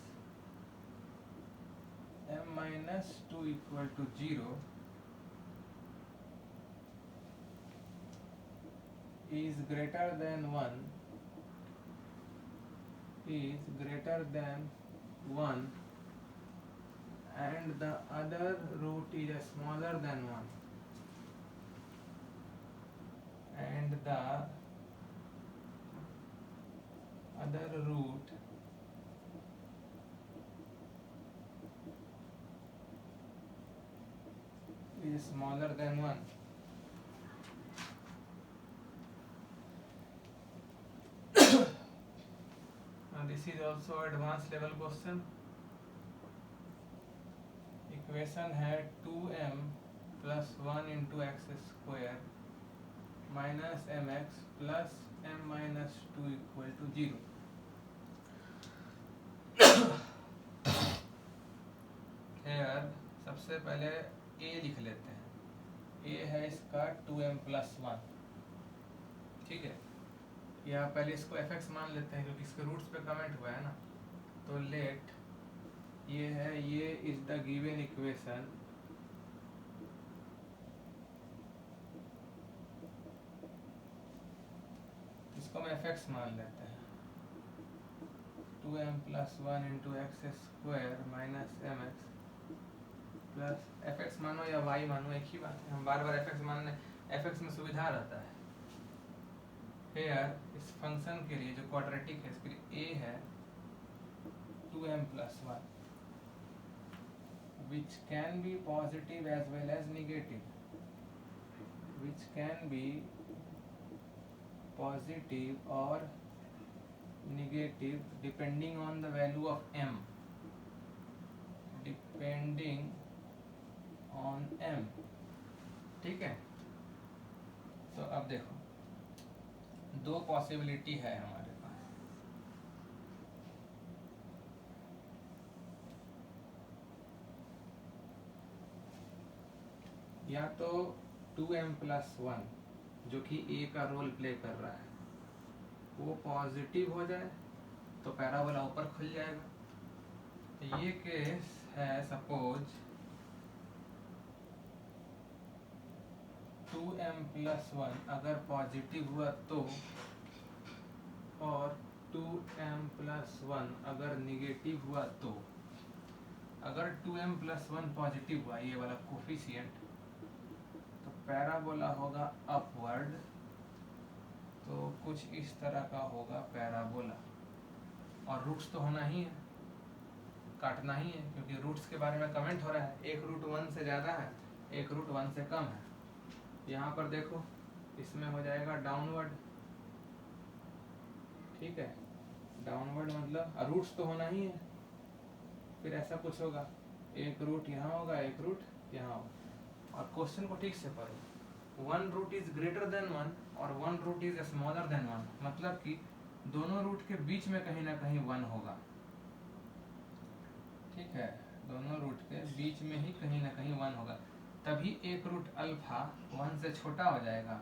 m minus 2 equal to 0 is greater than 1 and the other root is smaller than 1 and the other root is smaller than 1. Now this is also advanced level question. Equation है 2m plus 1 into x square minus mx plus m minus 2 equal to 0. Here सबसे पहले a लिख लेते हैं, a है इसका 2m plus 1, ठीक है। या पहले इसको fx मान लेते हैं क्योंकि इसके रूट्स पे कमेंट हुआ है ना, तो लेट ये है, ये इज द गिवन इक्वेशन इसको हम fx मान लेते हैं, 2m plus 1 into x square minus mx plus fx मानो या y मानो एक ही बात है, हम बार बार fx मानने, fx में सुविधा रहता है। फिर इस फंक्शन के लिए जो क्वाड्रेटिक है इसके लिए a है 2m plus 1, which can be positive as well as negative, which can be positive or negative depending on the value of m, depending on m। ठीक है, तो अब देखो दो पॉसिबिलिटी है हमारे पास। या तो 2m+1 जो कि a का रोल प्ले कर रहा है वो पॉजिटिव हो जाए तो पैराबोला ऊपर खुल जाएगा। तो ये केस है, सपोज 2m+1 अगर पॉजिटिव हुआ तो, और 2m+1 अगर निगेटिव हुआ तो। अगर 2m+1 पॉजिटिव हुआ, ये वाला कोफिशिएंट, तो पैराबोला होगा अपवर्ड, तो कुछ इस तरह का होगा पैराबोला। और रूट्स तो होना ही है, काटना ही है, क्योंकि रूट्स के बारे में कमेंट हो रहा है, एक रूट 1 से ज़्यादा है, एक रूट 1 से कम है। यहाँ पर देखो इसमें हो जाएगा डाउनवर्ड, ठीक है, डाउनवर्ड मतलब रूट्स तो होना ही है। फिर ऐसा कुछ होगा, एक रूट यहाँ होगा, एक रूट यहाँ होगा। और क्वेश्चन को ठीक से पढ़ो, 1 रूट इज ग्रेटर देन 1 और 1 रूट इज स्मॉलर देन 1, मतलब कि दोनों रूट के बीच में कहीं ना कहीं 1 होगा। ठीक है, दोनों रूट के बीच में ही कहीं ना कहीं 1 होगा, तभी एक रूट अल्फा 1 से छोटा हो जाएगा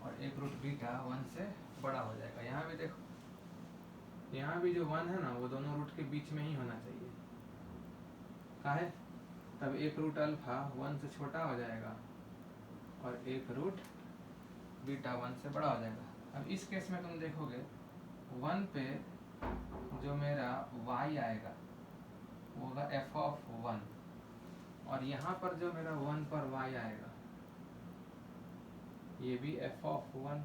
और एक रूट बीटा 1 से बड़ा हो जाएगा। यहाँ भी देखो, यहाँ भी जो 1 है ना वो दोनों रूट के बीच में ही होना चाहिए, काहे? तब एक रूट अल्फा 1 से छोटा हो जाएगा और एक रूट बीटा 1 से बड़ा हो जाएगा। अब इस केस में तुम देखोगे 1 पे जो मेरा y आएगा वो होगा f(1), और यहाँ पर जो मेरा 1 पर y आएगा ये भी f(1).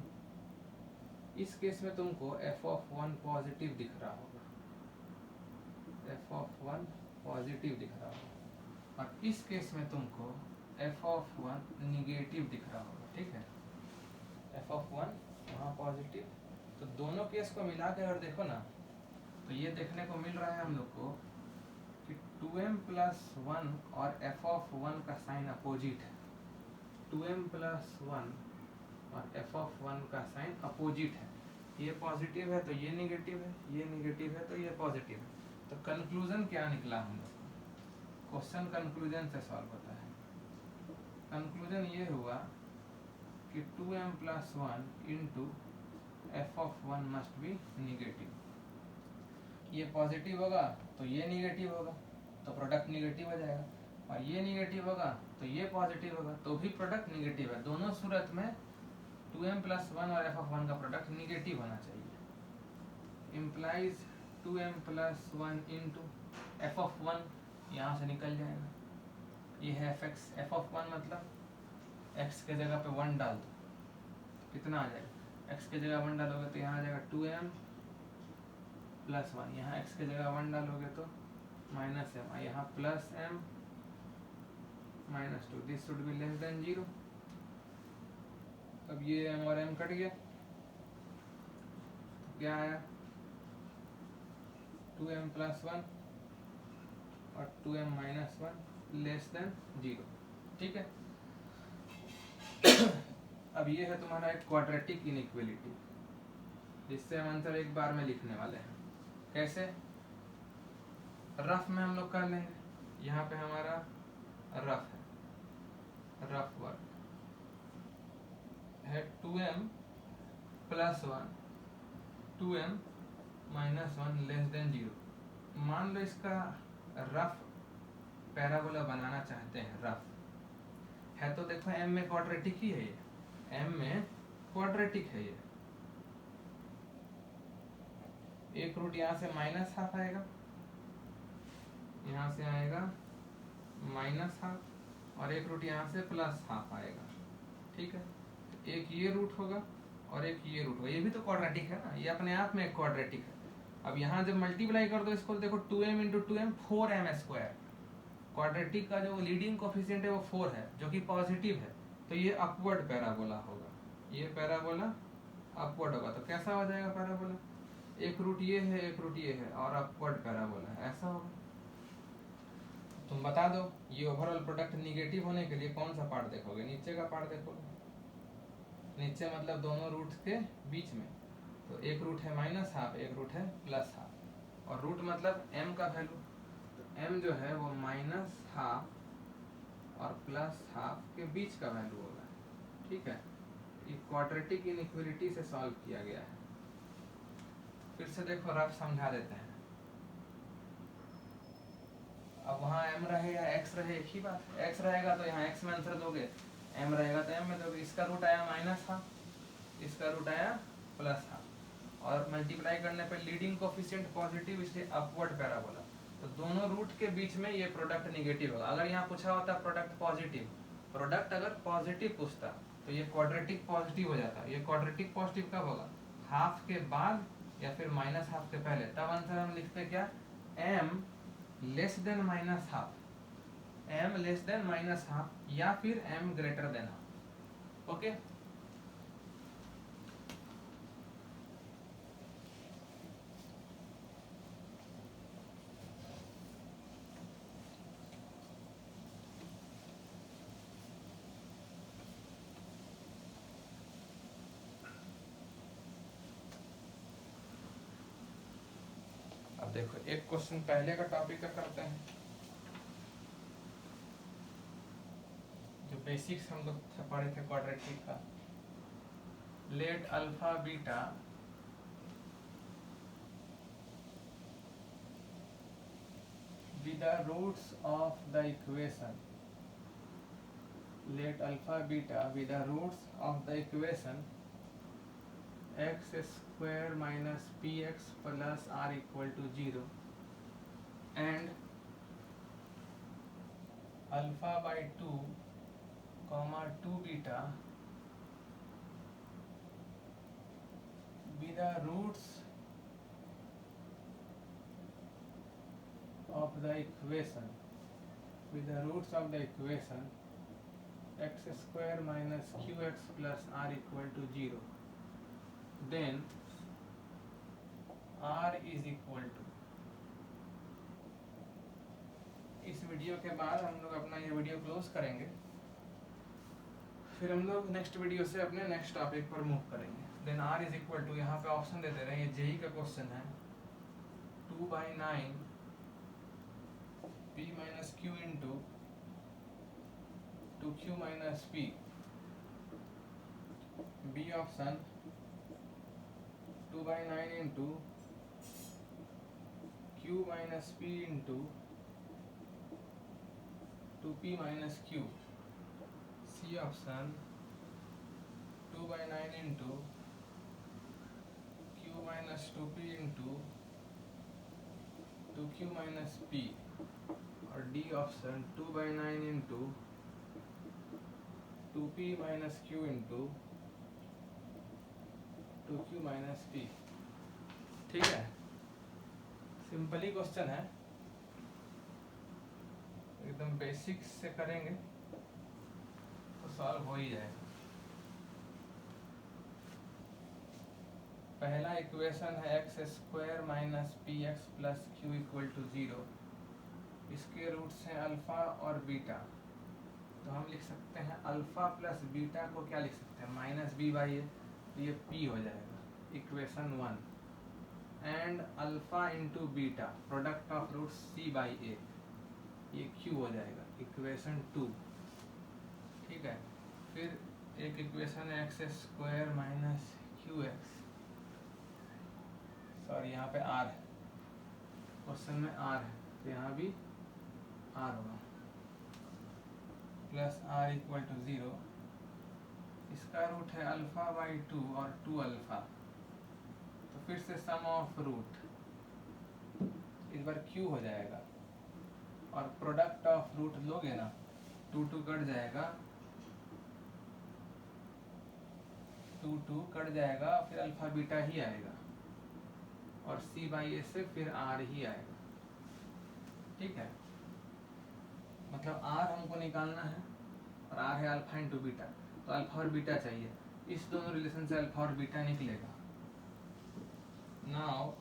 इस केस में तुमको f(1) पॉजिटिव दिख रहा होगा, f(1) पॉजिटिव दिख रहा होगा, और इस केस में तुमको f(1) निगेटिव दिख रहा होगा। ठीक है, f(1) वहाँ पॉजिटिव। तो दोनों केस को मिला के अगर देखो ना, तो ये देखने को मिल रहा है हम लोग को कि 2m+1 और f(1) का साइन अपोजिट है। 2m+1 और f(1) का साइन अपोजिट है। ये पॉजिटिव है तो ये निगेटिव है, ये निगेटिव है तो ये पॉजिटिव है। तो कंक्लूजन क्या निकला हम लोग को? क्वेश्चन कंक्लूजन से सॉल्व होता है। कंक्लूजन ये हुआ कि 2m+1 into f(1) must be negative. ये पॉजिटिव होगा तो ये निगेटिव होगा, तो प्रोडक्ट निगेटिव हो जाएगा, और ये निगेटिव होगा तो ये पॉजिटिव होगा, तो भी प्रोडक्ट निगेटिव है। दोनों सूरत में 2m+1 और f(1) का प्रोडक्ट निगेटिव होना चाहिए। इम्प्लाइज 2m+1 इंटू f(1) यहाँ से निकल जाएगा, ये है fx। f(1) मतलब x के जगह पे 1 डाल दो, कितना आ जाएगा? x के जगह 1 डालोगे तो यहाँ आ जाएगा 2m+1, यहाँ x के जगह 1 डालोगे तो -m, यहाँ +m -2, this should be less than 0। अब ये m और m कट गया तो क्या आया? 2m+1 और 2m-1 लेस देन 0। ठीक है, अब ये है तुम्हारा एक क्वाड्रेटिक इनइक्वालिटी, जिससे हम आंसर एक बार में लिखने वाले हैं। कैसे? रफ में हम लोग कर लेंगे। यहाँ पे हमारा रफ है, रफ वर्क है 2m+1 2m-1 लेस देन 0। मान लो इसका रफ पैराबोला बनाना चाहते हैं, रफ है तो देखो m में क्वाड्रेटिक ही है, ये m में क्वाड्रेटिक है। ये एक रूट यहाँ से -½ आएगा, यहाँ से आएगा -½ और एक रूट यहाँ से +½ आएगा। ठीक है, एक ये रूट होगा और एक ये रूट होगा, ये भी तो क्वाड्रेटिक है ना, ये अपने आप में एक क्वाड्रेटिक है। अब यहाँ जब मल्टीप्लाई कर दो इसको, देखो 2m × 2m 4m², क्वाड्रेटिक का जो लीडिंग कोफिशिएंट है वो 4 है जो कि पॉजिटिव है, तो ये अपवर्ड पैराबोला होगा, ये पैराबोला अपवर्ड होगा। तो कैसा हो जाएगा पैराबोला, एक रूट ये है एक रूट ये है और अपवर्ड पैराबोला है, ऐसा होगा। तुम बता दो ये ओवरऑल प्रोडक्ट निगेटिव होने के लिए कौन सा पार्ट देखोगे, नीचे का पार्ट देखोगे, नीचे मतलब दोनों रूट के बीच में। तो एक रूट है -12 एक रूट है +12 और रूट मतलब m का वैल्यू, तो m जो है वो -12 और +12 के बीच का वैल्यू होगा, ठीक है। ये क्वाड्रेटिक इनइक्वालिटी से सॉल्व किया गया है। फिर से देखो रफ समझा देते हैं। अब वहाँ m रहे या x रहे एक ही बात है, x रहेगा तो यहाँ x में आंसर दोगे, m रहेगा तो m में दोगे। इसका रूट आया -12, इसका रूट आया +12 और मल्टीप्लाई करने पे लीडिंग कोफिशिएंट पॉजिटिव इसलिए अपवर्ड पैराबोला। तो दोनों रूट के बीच में ये प्रोडक्ट निगेटिव होगा। अगर यहाँ पूछा होता प्रोडक्ट पॉजिटिव, प्रोडक्ट अगर पॉजिटिव पूछता तो ये क्वाड्रेटिक पॉजिटिव हो जाता। ये क्वाड्रेटिक पॉजिटिव कब होगा, हाफ के बाद या फिर -12 के पहले, तब आंसर हम लिखते क्या, m less than -12, m less than -12 या फिर m greater than half. Okay अब देखो एक क्वेश्चन पहले का टॉपिक का करते हैं, जो बेसिक्स हम लोग पढ़े थे क्वाड्रेटिक का। Let alpha beta with the roots of the equation, let alpha beta with the roots of the equation x square minus px plus r equal to 0 and alpha by 2 comma 2 beta with the roots of the equation x square minus qx plus r equal to 0, then r is equal to। इस video के बाद हम लोग अपना ये video close करेंगे, फिर हम लोग नेक्स्ट वीडियो से अपने नेक्स्ट टॉपिक पर मूव करेंगे। Then r is equal to, यहाँ पे ऑप्शन देते रहे, ये जेई का क्वेश्चन है, 2/9 p minus q into 2q minus p। b option 2/9 into q minus p into 2p minus q। c option 2/9 into q minus 2p into 2q minus p और D option 2/9 into 2p minus q into 2q minus p। ठीक है, simple ही question है, एकदम basics से करेंगे तो solve हो ही जाएगा। पहला इक्वेशन है x square minus p x plus q equal to 0। इसके रूट्स हैं अल्फा और बीटा, तो हम लिख सकते हैं अल्फा प्लस बीटा को क्या लिख सकते हैं, -b/a, तो ये p हो जाएगा equation 1। And alpha into beta product of root c/a, ये q हो जाएगा इक्वेशन 2। ठीक है, फिर एक इक्वेशन है x square minus Q x, sorry यहाँ पे r है, क्वेश्चन में r है तो यहाँ भी r होगा, प्लस r इक्वल टू 0। इसका रूट है अल्फा बाई 2 और 2 अल्फा, तो फिर से सम ऑफ रूट, इस बार q हो जाएगा और प्रोडक्ट ऑफ रूट लोगे ना, 2 कट जाएगा, 2 कट जाएगा, फिर अल्फा बीटा ही आएगा और c/a से फिर r ही आएगा। ठीक है, मतलब आर हमको निकालना है और आर है अल्फा इंटू बीटा, तो अल्फा और बीटा चाहिए। इस दोनों रिलेशन से अल्फा और बीटा निकलेगा। Now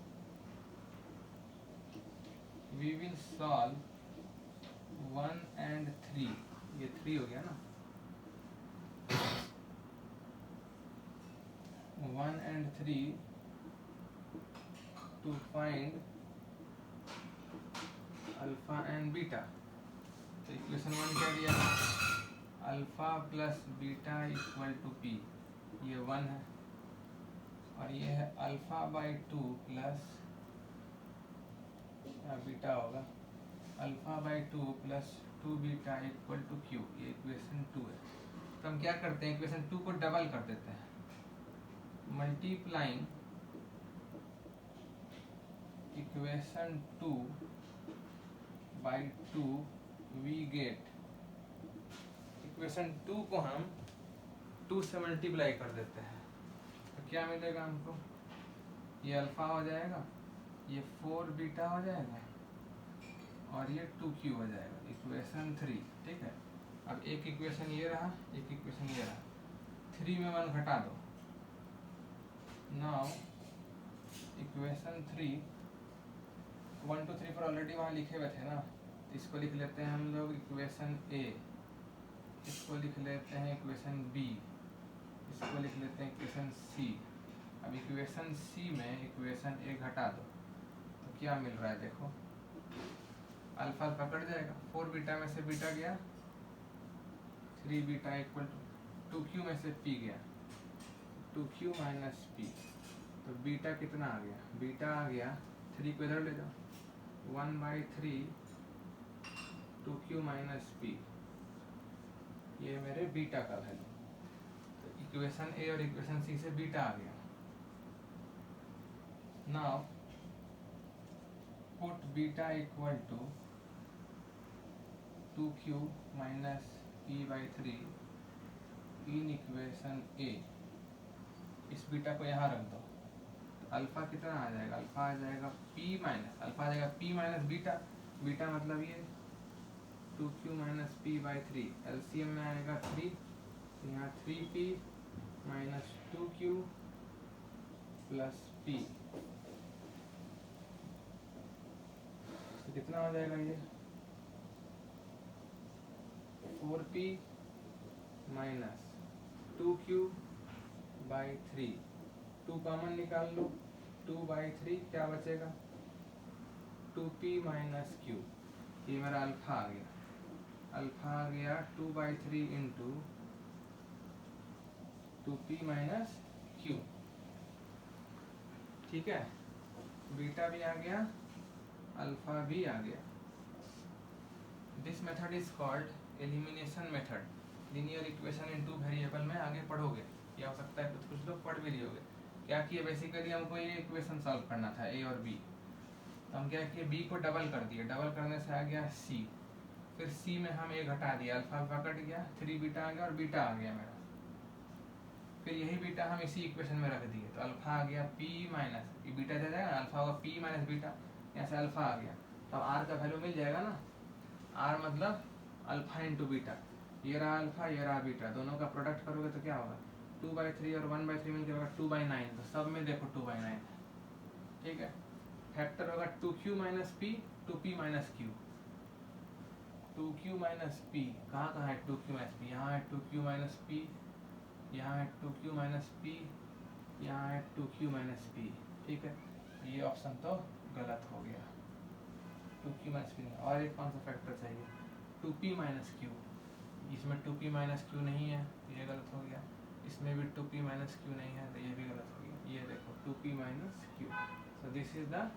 we will solve 1 and 3, ये 3 हो गया ना, 1 and 3 to find alpha and beta. तो इक्वेशन 1 क्या दिया, alpha plus beta equal to p, ये 1 है, और ये है अल्फा बाई 2 प्लस बीटा होगा alpha by 2 plus 2 beta equal to q, ये इक्वेशन 2 है। तो हम क्या करते हैं, इक्वेशन 2 को डबल कर देते हैं, multiplying equation 2 by 2 we get, equation 2 को हम 2 से मल्टीप्लाई कर देते हैं, तो क्या मिलेगा हमको, ये अल्फा हो जाएगा, ये 4 बीटा हो जाएगा, और ये 2q हो जाएगा, इक्वेशन 3। ठीक है, अब एक इक्वेशन ये रहा, एक इक्वेशन ये रहा, 3 में 1 घटा दो। नाउ इक्वेशन 3 1 2 3 4 ऑलरेडी वहाँ लिखे हुए थे ना, तो इसको लिख लेते हैं हम लोग इक्वेशन ए, इसको लिख लेते हैं इक्वेशन बी, इसको लिख लेते हैं इक्वेशन सी। अब इक्वेशन सी में इक्वेशन ए घटा दो, तो क्या मिल रहा है देखो, अल्फा अल्फा कट जाएगा, 4 बीटा में से बीटा गया, 3 बीटा इक्वल टू 2q में से p गया, 2q माइनस p, तो बीटा कितना आ गया, बीटा आ गया 3 को इधर ले जाओ, 1/3 2q माइनस p, ये मेरे बीटा का वैल्यू। तो इक्वेशन ए और इक्वेशन सी से बीटा आ गया। Now put beta equal to 2q minus p/3 in equation A, इस बीटा को यहाँ रख दो, तो अल्फा कितना आ जाएगा, अल्फा आ जाएगा p माइनस, अल्फा आ जाएगा p माइनस बीटा, बीटा मतलब ये 2q माइनस p/3, एलसीएम में आएगा 3, तो यहाँ 3p minus 2q plus p, तो कितना हो जाएगा ये 4p माइनस 2q/3, 2 कॉमन निकाल लो, 2/3 क्या बचेगा 2p माइनस q, ये मेरा अल्फा आ गया, अल्फा आ गया 2/3 इंटू 2p माइनस q। ठीक है, बीटा भी आ गया, अल्फा भी आ गया। This method is called elimination method, linear equation in 2 variable में आगे पढ़ोगे, या हो सकता है कुछ लोग पढ़ भी लियोगे। क्या किया, बेसिकली हमको ये इक्वेशन सॉल्व करना था ए और बी, तो हम क्या किए, बी को डबल कर दिए, डबल करने से आ गया सी, फिर सी में हम ए घटा दिया, अल्फा अल्फा कट गया, 3 बीटा आ गया और बीटा आ गया मेरा, फिर यही बीटा हम इसी इक्वेशन में रख दिए, तो अल्फा आ गया p माइनस, ये बीटा दे जाएगा, अल्फा होगा p माइनस बीटा, यहाँ से अल्फा आ गया, तो अब r का वैल्यू मिल जाएगा ना, r मतलब अल्फा इंटू बीटा, ये रहा अल्फा ये रहा बीटा, दोनों का प्रोडक्ट करोगे तो क्या होगा 2/3 और 1/3 मिलकर होगा 2/9, तो सब में देखो 2/9 है। ठीक है, फैक्टर होगा 2q minus p 2p minus q, 2q minus p कहाँ कहाँ है 2q माइनस p, यहाँ है 2q माइनस p, यहाँ है 2q माइनस p, यहाँ है 2q माइनस p। ठीक है, ये ऑप्शन तो गलत हो गया, 2q माइनस p, और एक कौन सा फैक्टर चाहिए 2p माइनस q, इसमें 2p माइनस q नहीं है, ये गलत हो गया, इसमें भी 2p माइनस q नहीं है, तो ये भी गलत हो गया, ये देखो 2p minus q, so this is the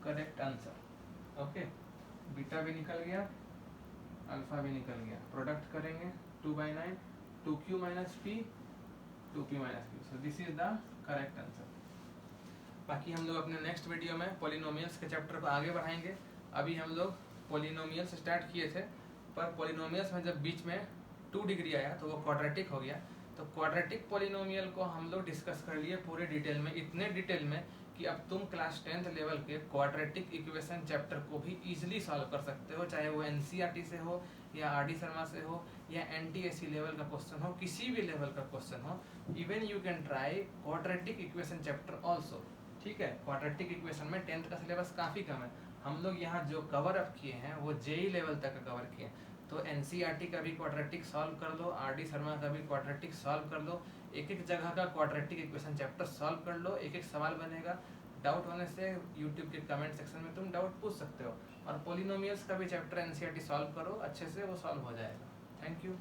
correct answer. Okay, beta भी निकल गया, अल्फा भी निकल गया, प्रोडक्ट करेंगे 2/9, 2q minus p 2p minus q, so this is the correct answer. बाकी हम लोग अपने नेक्स्ट वीडियो में पॉलिनोमियल्स के चैप्टर को आगे बढ़ाएंगे। अभी हम लोग पॉलिनोमियल्स स्टार्ट किए थे, पर पॉलिनोमियल्स में जब बीच में 2 डिग्री आया तो वो क्वाड्रेटिक हो गया, तो क्वाड्रेटिक पॉलिनोमियल को हम लोग डिस्कस कर लिए पूरे डिटेल में, इतने डिटेल में कि अब तुम क्लास 10th लेवल के क्वाड्रेटिक इक्वेशन चैप्टर को भी इजीली सॉल्व कर सकते हो, चाहे वो एनसीईआरटी से हो या आर डी शर्मा से हो या एनटीएससी लेवल का क्वेश्चन हो, किसी भी लेवल का क्वेश्चन हो। Even you can try quadratic equation chapter also. ठीक है, क्वाड्रेटिक इक्वेशन में 10th का सिलेबस काफ़ी कम है। हम लोग यहाँ जो कवर अप किए हैं वो जेई लेवल तक का कवर किए हैं। तो एनसीईआरटी का भी क्वाड्रेटिक सॉल्व कर लो, आर डी शर्मा का भी क्वाड्रेटिक सॉल्व कर लो, एक एक जगह का क्वाड्रेटिक इक्वेशन चैप्टर सॉल्व कर लो, एक एक सवाल बनेगा। डाउट होने से यूट्यूब के कमेंट सेक्शन में तुम डाउट पूछ सकते हो। और पोलिनोमियल्स का भी चैप्टर एनसीईआरटी सॉल्व करो अच्छे से, वो सॉल्व हो जाएगा। Thank you.